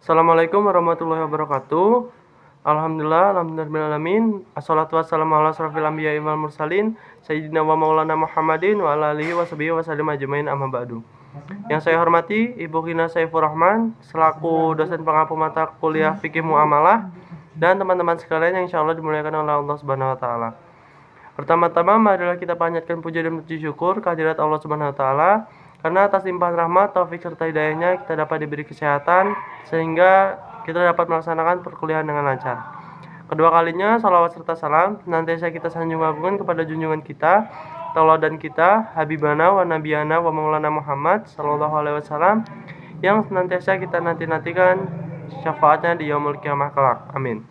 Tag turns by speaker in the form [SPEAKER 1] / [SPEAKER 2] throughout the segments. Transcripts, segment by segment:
[SPEAKER 1] Assalamualaikum warahmatullahi wabarakatuh. Alhamdulillahirrahmanirrahim. Assalatu wassalamu ala asrafil anbiya'i wal mursalin Sayyidina wa maulana Muhammadin wa ala alihi wa sahbihi wa sallim ajmain amma ba'du. Yang saya hormati Ibu Kina Saifur Rahman selaku dosen pengampu mata kuliah Fikih Muamalah dan teman-teman sekalian yang insyaallah dimuliakan oleh Allah Subhanahu wa taala. Pertama-tama marilah kita panjatkan puja dan puji syukur kehadirat Allah Subhanahu wa taala karena atas limpahan rahmat, taufik serta hidayahnya kita dapat diberi kesehatan sehingga kita dapat melaksanakan perkuliahan dengan lancar. Kedua kalinya salawat serta salam senantiasa kita sanjung agungkan kepada junjungan kita, tauladan kita, habibana wa nabiyana wa maulana Muhammad sallallahu alaihi wasallam yang senantiasa kita nanti-nantikan syafaatnya di yaumul kiamah kelak. Amin.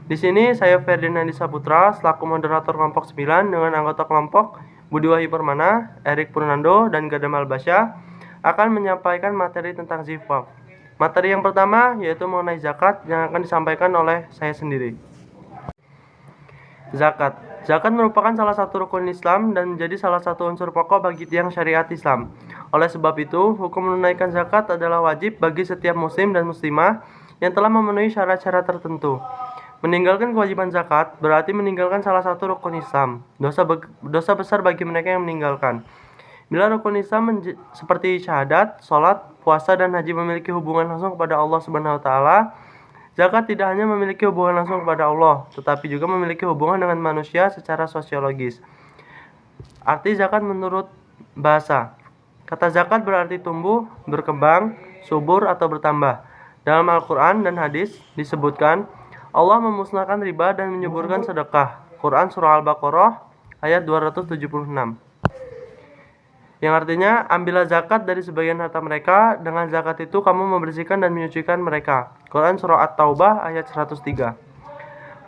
[SPEAKER 1] Di sini saya Ferdinand Saputra selaku moderator kelompok 9 dengan anggota kelompok Budi Wahyu Permana, Erik Purnando, dan Gadam Albasyah akan menyampaikan materi tentang zifaf. Materi yang pertama yaitu mengenai zakat yang akan disampaikan oleh saya sendiri. Zakat. Zakat merupakan salah satu rukun Islam dan menjadi salah satu unsur pokok bagi tiang syariat Islam. Oleh sebab itu, hukum menunaikan zakat adalah wajib bagi setiap muslim dan muslimah yang telah memenuhi syarat-syarat tertentu. Meninggalkan kewajiban zakat berarti meninggalkan salah satu rukun Islam. Dosa besar bagi mereka yang meninggalkan. Bila rukun Islam seperti syahadat, sholat, puasa, dan haji memiliki hubungan langsung kepada Allah Subhanahu wa taala, zakat tidak hanya memiliki hubungan langsung kepada Allah, tetapi juga memiliki hubungan dengan manusia secara sosiologis. Arti zakat menurut bahasa. Kata zakat berarti tumbuh, berkembang, subur, atau bertambah. Dalam Al-Quran dan hadis disebutkan Allah memusnahkan riba dan menyuburkan sedekah. Quran Surah Al-Baqarah ayat 276. Yang artinya, ambillah zakat dari sebagian harta mereka, dengan zakat itu kamu membersihkan dan menyucikan mereka. Quran Surah At-Taubah ayat 103.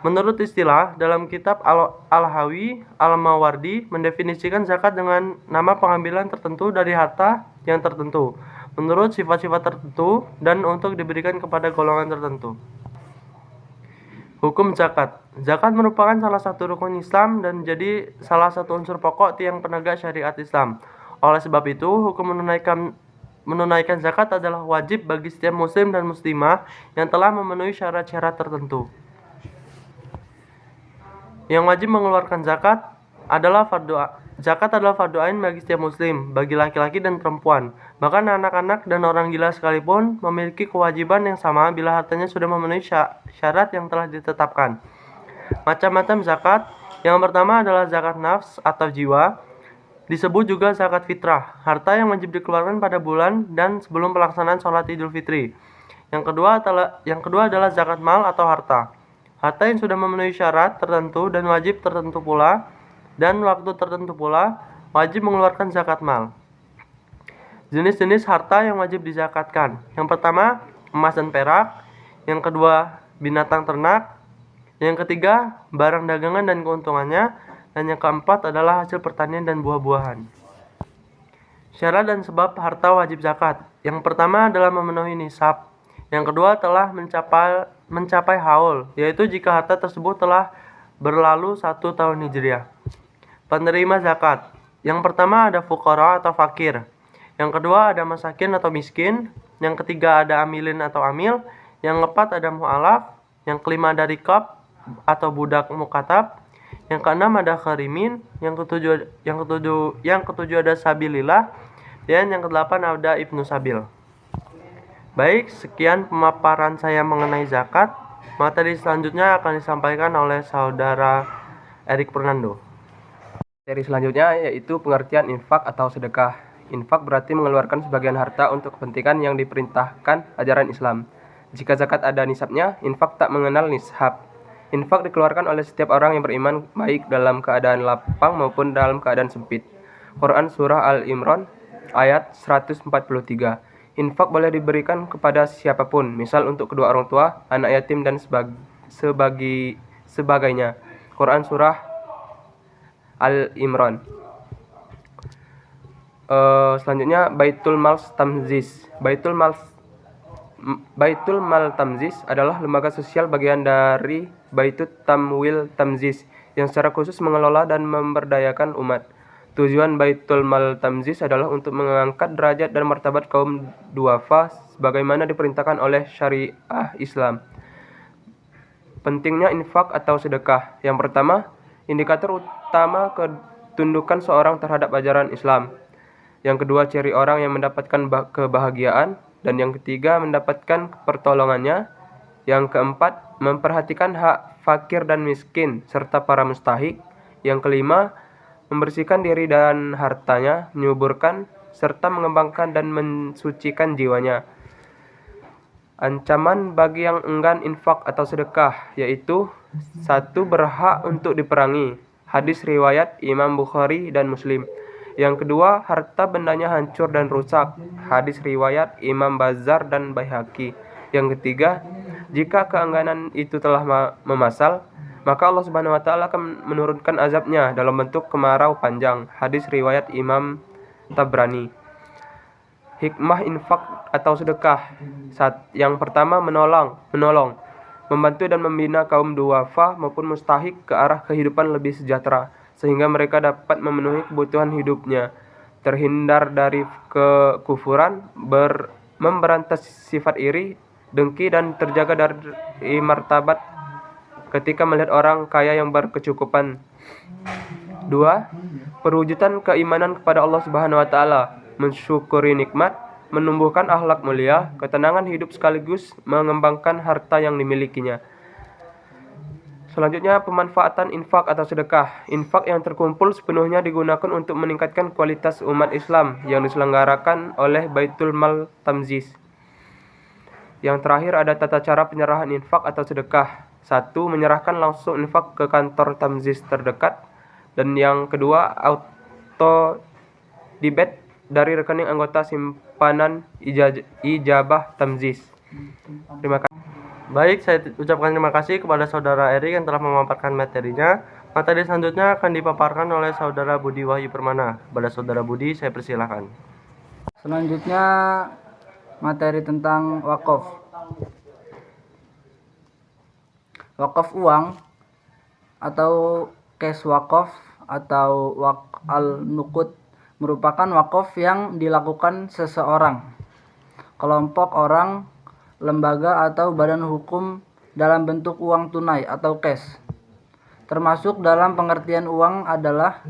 [SPEAKER 1] Menurut istilah, dalam kitab Al-Hawi Al-Mawardi mendefinisikan zakat dengan nama pengambilan tertentu dari harta yang tertentu, menurut sifat-sifat tertentu dan untuk diberikan kepada golongan tertentu. Hukum zakat. Zakat merupakan salah satu rukun Islam dan menjadi salah satu unsur pokok tiang penegak syariat Islam. Oleh sebab itu, hukum menunaikan zakat adalah wajib bagi setiap muslim dan muslimah yang telah memenuhi syarat-syarat tertentu. Yang wajib mengeluarkan zakat adalah fardu ain bagi setiap muslim, bagi laki-laki dan perempuan. Bahkan anak-anak dan orang gila sekalipun memiliki kewajiban yang sama bila hartanya sudah memenuhi syarat yang telah ditetapkan. Macam-macam zakat. Yang pertama adalah zakat nafs atau jiwa. Disebut juga zakat fitrah, harta yang wajib dikeluarkan pada bulan dan sebelum pelaksanaan sholat Idul Fitri. Yang kedua adalah zakat mal atau harta. Harta yang sudah memenuhi syarat tertentu dan wajib tertentu pula dan waktu tertentu pula wajib mengeluarkan zakat mal. Jenis-jenis harta yang wajib dizakatkan. Yang pertama, emas dan perak. Yang kedua, binatang ternak. Yang ketiga, barang dagangan dan keuntungannya. Dan yang keempat adalah hasil pertanian dan buah-buahan. Syarat dan sebab harta wajib zakat. Yang pertama adalah memenuhi nisab. Yang kedua telah mencapai haul, yaitu jika harta tersebut telah berlalu 1 tahun hijriah. Penerima zakat. Yang pertama ada fuqara atau fakir. Yang kedua ada masakin atau miskin. Yang ketiga ada amilin atau amil. Yang keempat ada mu'alaf. Yang kelima ada rikab atau budak mukatab. Yang keenam ada kharimin. Yang ketujuh ada sabilillah. Dan yang kedelapan ada ibnu sabil. Baik, sekian pemaparan saya mengenai zakat. Materi selanjutnya akan disampaikan oleh saudara Erik Purnando.
[SPEAKER 2] Materi selanjutnya yaitu pengertian infak atau sedekah. Infak berarti mengeluarkan sebagian harta untuk kepentingan yang diperintahkan ajaran Islam. Jika zakat ada nisabnya, infak tak mengenal nishab. Infak dikeluarkan oleh setiap orang yang beriman baik dalam keadaan lapang maupun dalam keadaan sempit. Quran Surah Al-Imran ayat 143. Infak boleh diberikan kepada siapapun, misal untuk kedua orang tua, anak yatim, dan sebagainya. Quran Surah Al-Imran. Selanjutnya Baitul Mal Tamziz. Baitul Mal Tamziz adalah lembaga sosial bagian dari Baitut Tamwil Tamziz yang secara khusus mengelola dan memberdayakan umat. Tujuan Baitul Mal Tamziz adalah untuk mengangkat derajat dan martabat kaum duafa sebagaimana diperintahkan oleh syariah Islam. Pentingnya infak atau sedekah. Yang pertama, indikator utama ketundukan seorang terhadap ajaran Islam. Yang kedua, ciri orang yang mendapatkan kebahagiaan. Dan yang ketiga, mendapatkan pertolongannya. Yang keempat, memperhatikan hak fakir dan miskin serta para mustahik. Yang kelima, membersihkan diri dan hartanya, menyuburkan serta mengembangkan dan mensucikan jiwanya. Ancaman bagi yang enggan infak atau sedekah, yaitu 1. Berhak untuk diperangi. Hadis riwayat Imam Bukhari dan Muslim. Yang kedua, harta bendanya hancur dan rusak. Hadis riwayat Imam Bazzar dan Baihaqi. Yang ketiga, jika keengganan itu telah memasal, maka Allah Subhanahu wa taala akan menurunkan azabnya dalam bentuk kemarau panjang. Hadis riwayat Imam Tabrani. Hikmah infak atau sedekah. Yang pertama, menolong, membantu dan membina kaum duafa maupun mustahik ke arah kehidupan lebih sejahtera, sehingga mereka dapat memenuhi kebutuhan hidupnya, terhindar dari kekufuran, memberantas sifat iri, dengki, dan terjaga dari martabat ketika melihat orang kaya yang berkecukupan. 2. Perwujudan keimanan kepada Allah Subhanahu wa taala, mensyukuri nikmat, menumbuhkan akhlak mulia, ketenangan hidup sekaligus mengembangkan harta yang dimilikinya. Selanjutnya, pemanfaatan infak atau sedekah. Infak yang terkumpul sepenuhnya digunakan untuk meningkatkan kualitas umat Islam yang diselenggarakan oleh Baitul Mal Tamziz. Yang terakhir ada tata cara penyerahan infak atau sedekah. 1. Menyerahkan langsung infak ke kantor Tamziz terdekat. Dan yang kedua, auto debit dari rekening anggota simpanan ijabah Tamziz. Terima kasih.
[SPEAKER 1] Baik, saya ucapkan terima kasih kepada Saudara Erik yang telah memaparkan materinya. Materi selanjutnya akan dipaparkan oleh Saudara Budi Wahyu Permana. Kepada Saudara Budi, saya persilahkan.
[SPEAKER 3] Selanjutnya materi tentang wakaf. Wakaf uang atau cash wakaf atau al-nuqud merupakan wakaf yang dilakukan seseorang, kelompok orang, lembaga atau badan hukum dalam bentuk uang tunai atau cash. Termasuk dalam pengertian uang adalah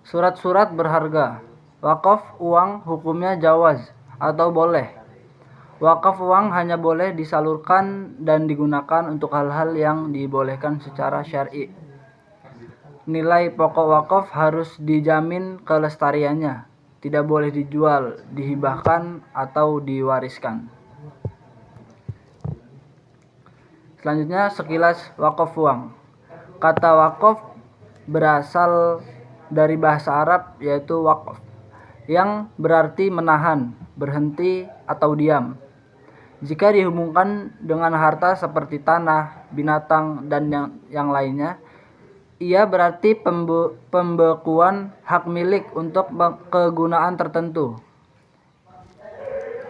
[SPEAKER 3] surat-surat berharga. Wakaf uang hukumnya jawaz atau boleh. Wakaf uang hanya boleh disalurkan dan digunakan untuk hal-hal yang dibolehkan secara syar'i. Nilai pokok wakaf harus dijamin kelestariannya, tidak boleh dijual, dihibahkan, atau diwariskan. Selanjutnya, sekilas wakaf uang. Kata wakaf berasal dari bahasa Arab yaitu waqf, yang berarti menahan, berhenti, atau diam. Jika dihubungkan dengan harta seperti tanah, binatang, dan yang lainnya, ia berarti pembekuan hak milik untuk kegunaan tertentu.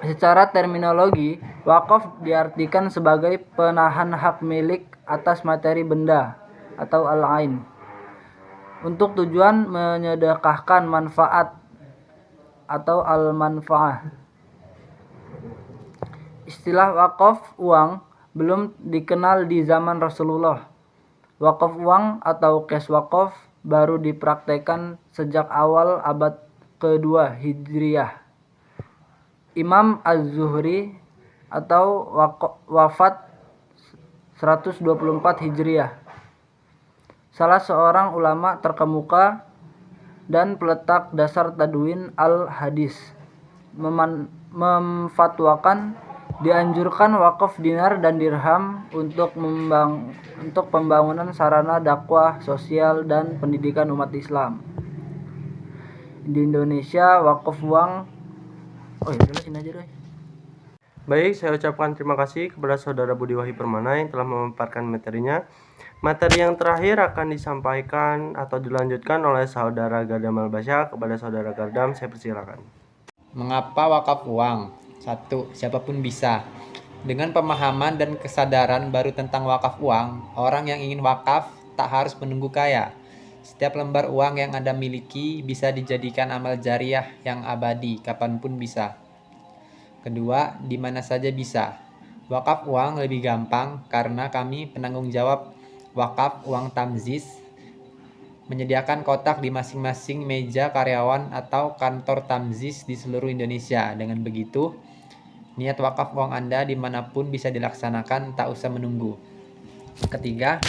[SPEAKER 3] Secara terminologi, wakaf diartikan sebagai penahan hak milik atas materi benda atau al-ain untuk tujuan menyedekahkan manfaat atau al-manfaah. Istilah wakaf uang belum dikenal di zaman Rasulullah. Wakaf uang atau cash wakaf baru dipraktekkan sejak awal abad kedua Hijriyah. Imam Az-Zuhri atau wafat 124 Hijriyah. Salah seorang ulama terkemuka dan peletak dasar tadwin al-hadis memfatwakan dianjurkan wakaf dinar dan dirham untuk pembangunan sarana dakwah sosial dan pendidikan umat Islam. Di Indonesia wakaf uang
[SPEAKER 1] Baik, saya ucapkan terima kasih kepada Saudara Budi Wahyu Permana yang telah memaparkan materinya. Materi yang terakhir akan disampaikan atau dilanjutkan oleh Saudara Gardam Albasya. Kepada Saudara Gardam, saya persilakan.
[SPEAKER 4] Mengapa wakaf uang? 1. Siapapun bisa. Dengan pemahaman dan kesadaran baru tentang wakaf uang, orang yang ingin wakaf tak harus menunggu kaya. Setiap lembar uang yang Anda miliki bisa dijadikan amal jariah yang abadi, kapanpun bisa. Kedua, di mana saja bisa. Wakaf uang lebih gampang karena kami penanggung jawab wakaf uang tamziz menyediakan kotak di masing-masing meja karyawan atau kantor tamziz di seluruh Indonesia. Dengan begitu, niat wakaf uang Anda dimanapun bisa dilaksanakan, tak usah menunggu. Ketiga,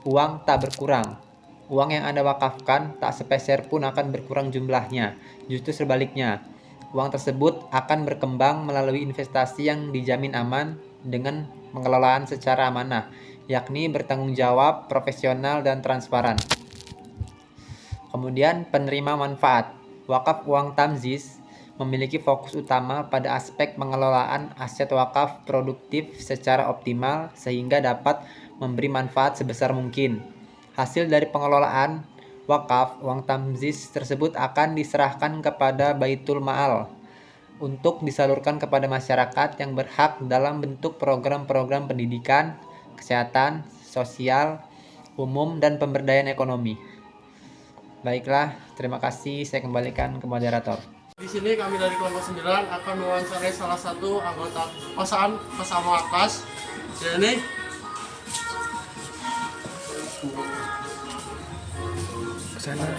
[SPEAKER 4] uang tak berkurang. Uang yang Anda wakafkan tak sepeser pun akan berkurang jumlahnya. Justru sebaliknya, uang tersebut akan berkembang melalui investasi yang dijamin aman dengan pengelolaan secara amanah, yakni bertanggung jawab, profesional, dan transparan. Kemudian penerima manfaat. Wakaf uang tamziz memiliki fokus utama pada aspek pengelolaan aset wakaf produktif secara optimal sehingga dapat memberi manfaat sebesar mungkin. Hasil dari pengelolaan wakaf uang tamziz tersebut akan diserahkan kepada Baitul Ma'al untuk disalurkan kepada masyarakat yang berhak dalam bentuk program-program pendidikan, kesehatan, sosial, umum, dan pemberdayaan ekonomi. Baiklah, terima kasih. Saya kembalikan ke moderator.
[SPEAKER 1] Di sini kami dari kelompok 9 akan mewawancarai salah satu anggota kosan bersama atas. Ini
[SPEAKER 2] Kesana.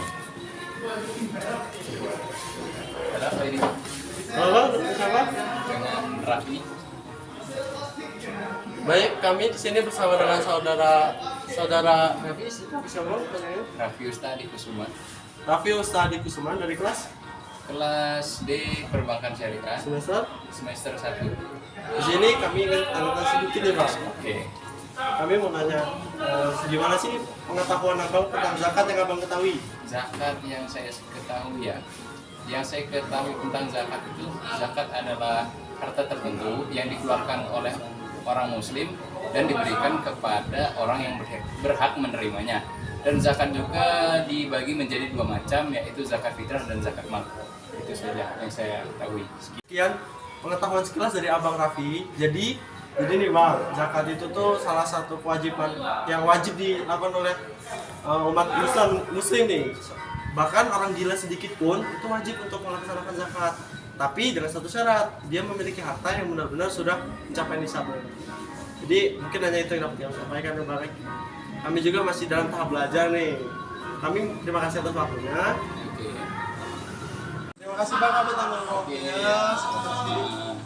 [SPEAKER 1] Halo, siapa?
[SPEAKER 5] Raffi
[SPEAKER 1] Baik, kami di sini bersama dengan saudara Raffi. Siapa
[SPEAKER 5] Ustadi Kusuma,
[SPEAKER 1] Raffi Ustadi Kusuma dari kelas
[SPEAKER 5] kelas D Perbankan Syariah,
[SPEAKER 1] semester.
[SPEAKER 5] semester 1.
[SPEAKER 1] Di sini kami ingin tanyakan sedikit nih, Pak.
[SPEAKER 5] Oke.
[SPEAKER 1] Kami mau nanya, gimana sih pengetahuan Abang tentang zakat yang Abang ketahui?
[SPEAKER 5] Zakat yang saya ketahui ya, yang saya ketahui tentang zakat itu, zakat adalah harta tertentu yang dikeluarkan oleh orang muslim dan diberikan kepada orang yang berhak menerimanya. Dan zakat juga dibagi menjadi dua macam, yaitu zakat fitrah dan zakat mal. Itu saja yang saya ketahui.
[SPEAKER 1] Sekian pengetahuan sekilas dari Abang Raffi. Jadi nih Bang, zakat itu tuh salah satu kewajiban yang wajib dilakukan oleh umat muslim nih. Bahkan orang gila sedikit pun itu wajib untuk melaksanakan zakat. Tapi dengan satu syarat, dia memiliki harta yang benar-benar sudah mencapai nisab. Jadi mungkin hanya itu yang dapat kami sampaikan. Baik. Kami juga masih dalam tahap belajar nih. Kami terima kasih atas waktunya.
[SPEAKER 5] Oke.
[SPEAKER 1] Terima kasih Bang atas waktunya.
[SPEAKER 5] Sama-sama.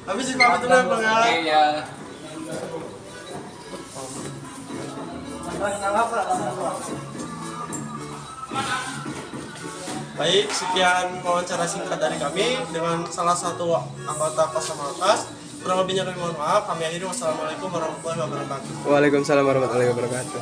[SPEAKER 1] Kami sih pamit dulu ya Bang ya.
[SPEAKER 5] Oke ya.
[SPEAKER 1] Baik, sekian wawancara singkat dari kami dengan salah satu anggota Kos Atas. Kurang lebihnya kami mohon maaf. Kami akhiri. Wassalamualaikum warahmatullahi wabarakatuh.
[SPEAKER 2] Waalaikumsalam warahmatullahi wabarakatuh.